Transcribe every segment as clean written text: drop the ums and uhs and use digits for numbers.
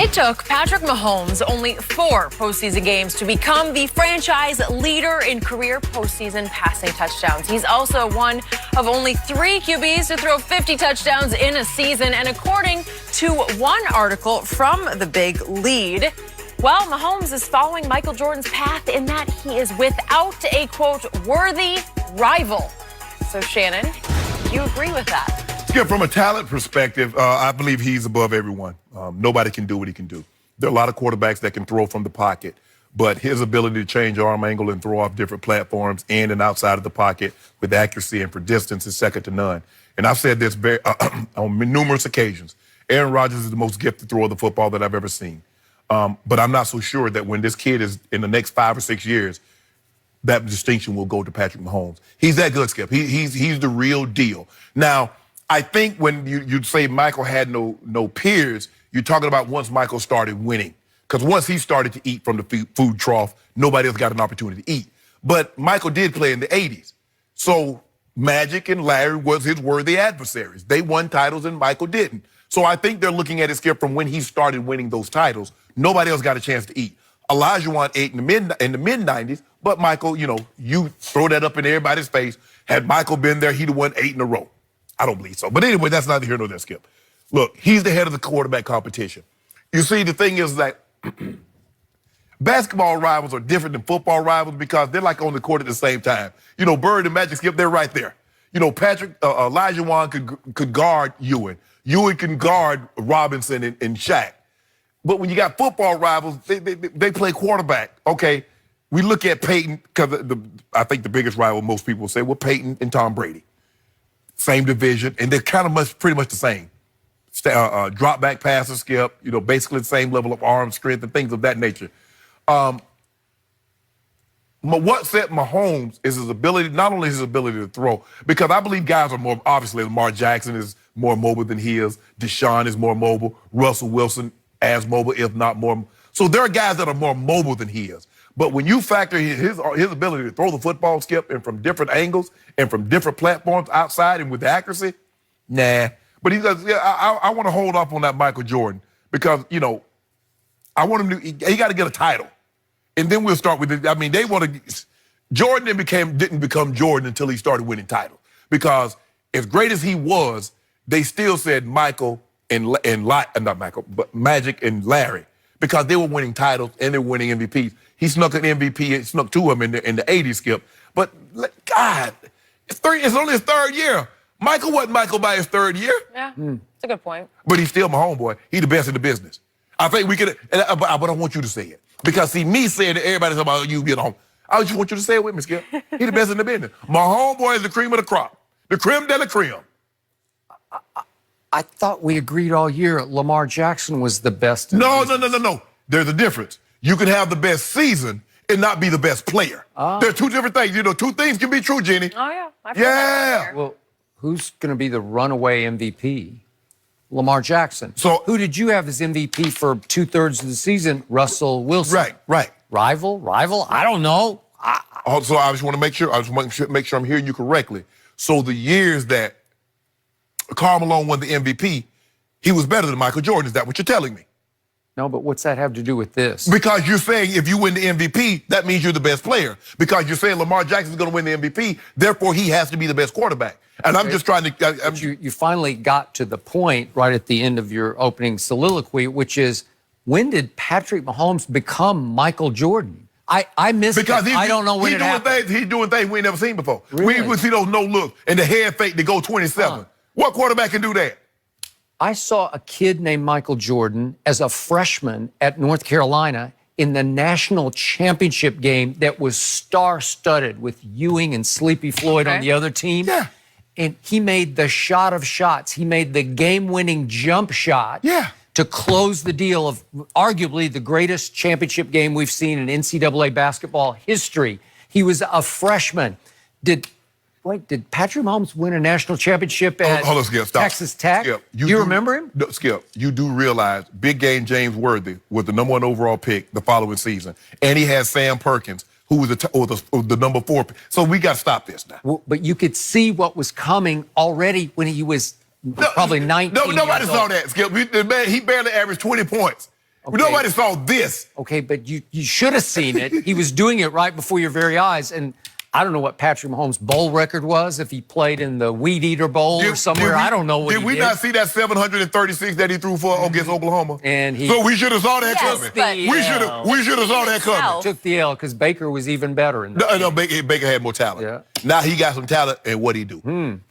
It took Patrick Mahomes only 4 postseason games to become the franchise leader in career postseason passing touchdowns. He's also one of only 3 QBs to throw 50 touchdowns in a season. And according to one article from The Big Lead, well, Mahomes is following Michael Jordan's path in that he is without a, quote, worthy rival. So, Shannon, do you agree with that? Yeah, from a talent perspective, I believe he's above everyone. Nobody can do what he can do. There are a lot of quarterbacks that can throw from the pocket, but his ability to change arm angle and throw off different platforms in and outside of the pocket with accuracy and for distance is second to none. And I've said this on numerous occasions. Aaron Rodgers is the most gifted thrower of the football that I've ever seen. But I'm not so sure that when this kid is in the next 5 or 6 years, that distinction will go to Patrick Mahomes. He's that good, Skip. He's the real deal. Now, I think when you say Michael had no peers, you're talking about once Michael started winning. Because once he started to eat from the food trough, nobody else got an opportunity to eat. But Michael did play in the 80s. So Magic and Larry was his worthy adversaries. They won titles and Michael didn't. So I think they're looking at it, Skip, from when he started winning those titles. Nobody else got a chance to eat. Olajuwon ate in the mid-90s, but Michael, you throw that up in everybody's face. Had Michael been there, he'd have won 8 in a row. I don't believe so. But anyway, that's neither here nor there, Skip. Look, he's the head of the quarterback competition. You see, the thing is that basketball rivals are different than football rivals because they're like on the court at the same time. Bird and Magic, Skip, they're right there. Olajuwon could guard Ewing. Ewing can guard Robinson and Shaq. But when you got football rivals, they play quarterback. Okay, we look at Peyton, because I think the biggest rival most people say, well, Peyton and Tom Brady. Same division, and they're kind of pretty much the same. Drop back passes, Skip, basically the same level of arm strength and things of that nature. What set Mahomes is his ability, not only his ability to throw, because I believe guys are more, obviously Lamar Jackson is more mobile than he is. Deshaun is more mobile. Russell Wilson as mobile, if not more. So there are guys that are more mobile than he is. But when you factor his ability to throw the football, Skip, and from different angles and from different platforms outside and with accuracy, nah. But he does. Yeah, I want to hold off on that Michael Jordan because I want him to. He got to get a title, and then we'll start with it. I mean, they want to. Jordan didn't become Jordan until he started winning titles because as great as he was, they still said Michael not Michael, but Magic and Larry because they were winning titles and they were winning MVPs. He snuck an MVP, he snuck 2 of them in the 80s, Skip. But, God, it's only his 3rd year. Michael wasn't Michael by his 3rd year. Yeah, that's a good point. But he's still my homeboy. He's the best in the business. I think we could, but I want you to say it. Because, see, me saying that everybody's talking about you being home. I just want you to say it with me, Skip. He's the best in the business. My homeboy is the cream of the crop. The creme de la creme. I thought we agreed all year Lamar Jackson was the best. No. There's a difference. You can have the best season and not be the best player. There are 2 different things. 2 things can be true, Jenny. Oh, yeah. Yeah. Well, who's going to be the runaway MVP? Lamar Jackson. So who did you have as MVP for 2/3 of the season? Russell Wilson. Right. Rival? I don't know. So I just want to make sure. I'm hearing you correctly. So the years that Karl Malone won the MVP, he was better than Michael Jordan. Is that what you're telling me? No, but what's that have to do with this? Because you're saying if you win the MVP, that means you're the best player. Because you're saying Lamar Jackson's going to win the MVP, therefore he has to be the best quarterback. And I'm just trying to... You finally got to the point right at the end of your opening soliloquy, which is, when did Patrick Mahomes become Michael Jordan? I missed it. I don't know when it happened. He's doing things we ain't never seen before. Really? We would see those no-look and the head fake to go 27. What quarterback can do that? I saw a kid named Michael Jordan as a freshman at North Carolina in the national championship game that was star-studded with Ewing and Sleepy Floyd on the other team. Yeah. And he made the shot of shots. He made the game-winning jump shot to close the deal of arguably the greatest championship game we've seen in NCAA basketball history. He was a freshman. Did Patrick Mahomes win a national championship at Texas Tech? Skip, you remember him? No, Skip, you do realize Big Game James Worthy was the #1 overall pick the following season. And he had Sam Perkins, who was the #4 pick. So we got to stop this now. Well, but you could see what was coming already when he was probably 19 nobody years saw old. that, Skip. He barely averaged 20 points. Nobody saw this. Okay, but you should have seen it. He was doing it right before your very eyes. And I don't know what Patrick Mahomes' bowl record was, if he played in the Weed Eater Bowl or somewhere. I don't know what he did. Did we not see that 736 that he threw for against Oklahoma? And so we should have saw that coming. We should have saw that coming. Took the L because Baker was even better in that. No, Baker had more talent. Yeah. Now he got some talent, and what'd he do?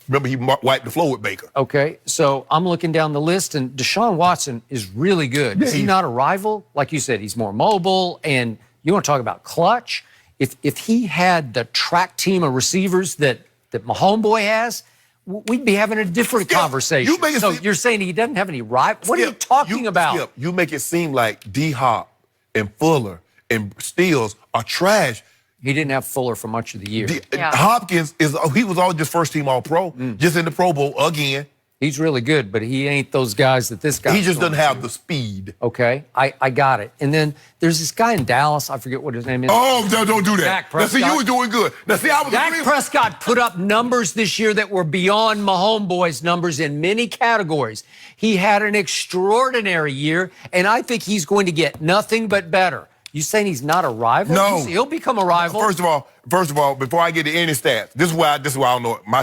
Remember, he wiped the floor with Baker. Okay, so I'm looking down the list, and Deshaun Watson is really good. Is he not a rival? Like you said, he's more mobile, and you want to talk about clutch? If he had the track team of receivers that Mahomes has, we'd be having a different conversation. You're saying he doesn't have any rival? What are you talking about? Skip, you make it seem like D-Hop and Fuller and Steele are trash. He didn't have Fuller for much of the year. Hopkins he was all just first team All-Pro, just in the Pro Bowl again. He's really good, but he ain't those guys that this guy. He just doesn't have the speed. Okay, I got it. And then there's this guy in Dallas. I forget what his name is. Oh, don't do that. Dak Prescott. Now, see, you were doing good. Now, see, I was Dak Prescott put up numbers this year that were beyond Mahomes' numbers in many categories. He had an extraordinary year, and I think he's going to get nothing but better. You saying he's not a rival? No. He'll become a rival. First of all, before I get to any stats, this is why I don't know my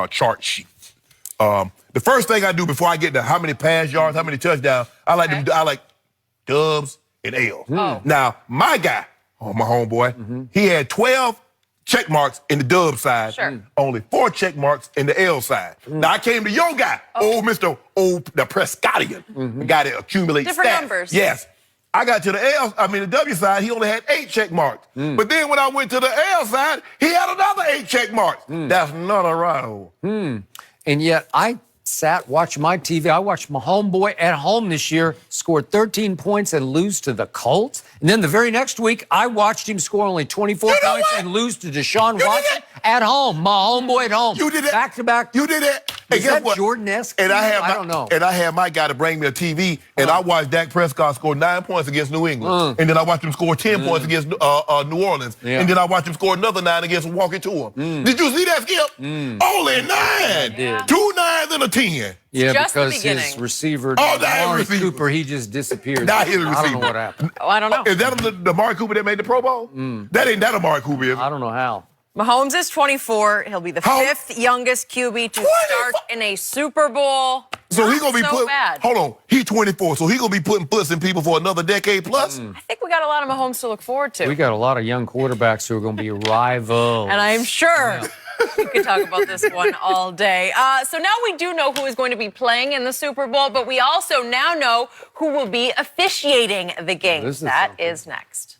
chart sheet. The first thing I do before I get to how many pass yards, how many touchdowns, I like dubs and L's. Now, my guy, my homeboy, he had 12 check marks in the dub side, only 4 check marks in the L side. Now, I came to your guy, the Prescottian, the guy that accumulates different stats. numbers. Yes. I got to the W side, he only had 8 check marks. But then when I went to the L side, he had another 8 check marks. That's not a rival. And yet I sat watching my TV. I watched my homeboy at home this year score 13 points and lose to the Colts. And then the very next week, I watched him score only 24 points and lose to Deshaun Watson at home. My homeboy at home. You did it. Back to back. You did it. Is that Jordan-esque? And I don't know. And I had my guy to bring me a TV, and I watched Dak Prescott score 9 points against New England. And then I watched him score 10 points against New Orleans. And then I watched him score another 9 against Milwaukee to him. Did you see that, Skip? Only 9. Yeah. 2 9s and a 10. Yeah, just because his receiver, Amari Cooper, he just disappeared. Now he's a receiver. I don't know what happened. Oh, I don't know. Is that the Amari Cooper that made the Pro Bowl? That ain't that Amari Cooper, is it? I don't know how. Mahomes is 24. He'll be the 5th youngest QB to start in a Super Bowl. So he's going to be bad. Hold on, he's 24, so he's going to be putting puts in people for another decade plus? I think we got a lot of Mahomes to look forward to. We got a lot of young quarterbacks who are going to be rivals. And I'm sure we could talk about this one all day. So now we do know who is going to be playing in the Super Bowl, but we also now know who will be officiating the game. That is next.